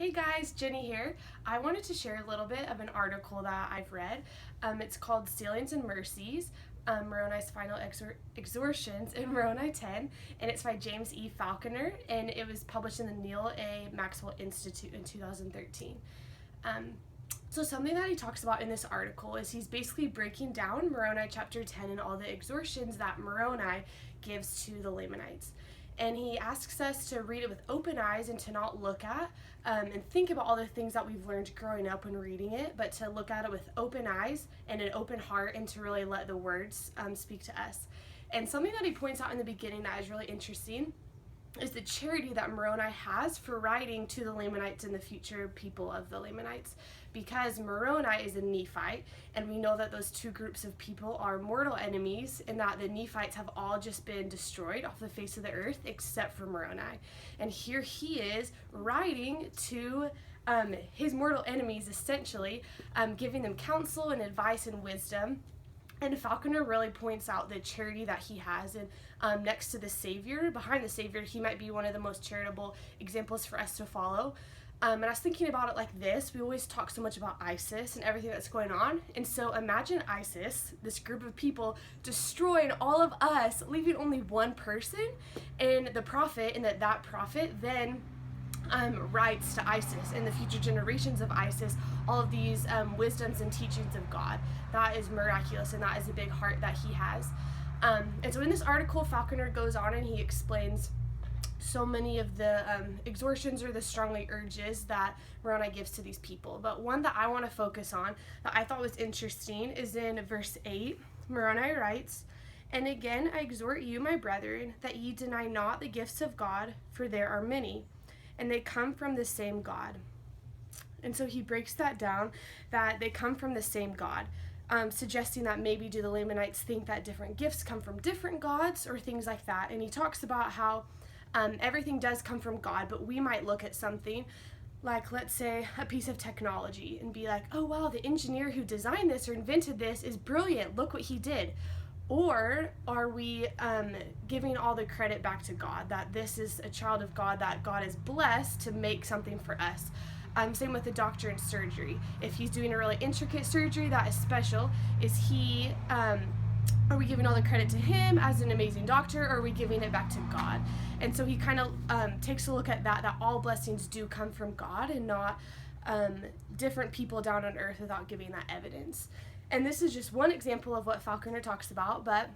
Hey guys, Jenny here. I wanted to share a little bit of an article that I've read. It's called Salliance and Mercies, Moroni's Final Exhortations in Moroni 10, and it's by James E. Falconer, and it was published in the Neil A. Maxwell Institute in 2013. So something that he talks about in this article is he's basically breaking down Moroni chapter 10 and all the exhortations that Moroni gives to the Lamanites. And he asks us to read it with open eyes and to not look at and think about all the things that we've learned growing up when reading it, but to look at it with open eyes and an open heart and to really let the words speak to us. And something that he points out in the beginning that is really interesting is the charity that Moroni has for writing to the Lamanites and the future people of the Lamanites, because Moroni is a Nephite, and we know that those two groups of people are mortal enemies, and that the Nephites have all just been destroyed off the face of the earth except for Moroni. And here he is writing to his mortal enemies, essentially, giving them counsel and advice and wisdom. And Falconer really points out the charity that he has, and next to the Savior, behind the Savior, he might be one of the most charitable examples for us to follow. And I was thinking about it like this. We always talk so much about ISIS and everything that's going on. And so imagine ISIS, this group of people, destroying all of us, leaving only one person, and the prophet, and that prophet then writes to ISIS and the future generations of ISIS all of these wisdoms and teachings of God. That is miraculous, and that is a big heart that he has. And so in this article, Falconer goes on and he explains so many of the exhortations or the strongly urges that Moroni gives to these people. But one that I want to focus on that I thought was interesting is in verse 8. Moroni writes, "And again I exhort you, my brethren, that ye deny not the gifts of God, for there are many, and they come from the same God." And so he breaks that down, that they come from the same God, suggesting that maybe do the Lamanites think that different gifts come from different gods or things like that. And he talks about how everything does come from God, but we might look at something like, let's say, a piece of technology and be like, oh wow, the engineer who designed this or invented this is brilliant, look what he did. Or are we giving all the credit back to God, that this is a child of God, that God is blessed to make something for us? Same with the doctor in surgery. If he's doing a really intricate surgery that is special, are we giving all the credit to him as an amazing doctor, or are we giving it back to God? And so he kind of takes a look at that all blessings do come from God and not different people down on earth without giving that evidence. And this is just one example of what Falconer talks about, but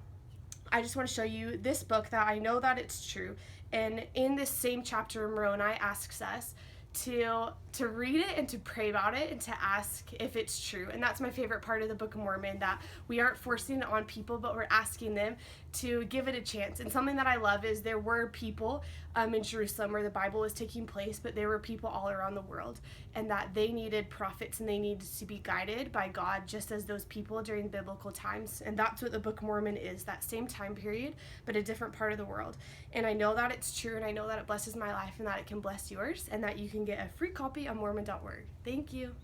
I just want to show you this book that I know that it's true. And in this same chapter, Moroni asks us to read it and to pray about it and to ask if it's true. And that's my favorite part of the Book of Mormon, that we aren't forcing it on people, but we're asking them to give it a chance. And something that I love is there were people in Jerusalem where the Bible was taking place, but there were people all around the world, and that they needed prophets and they needed to be guided by God just as those people during biblical times. And that's what the Book of Mormon is, that same time period, but a different part of the world. And I know that it's true, and I know that it blesses my life and that it can bless yours, and that you can get a free copy on Mormon.org. Thank you.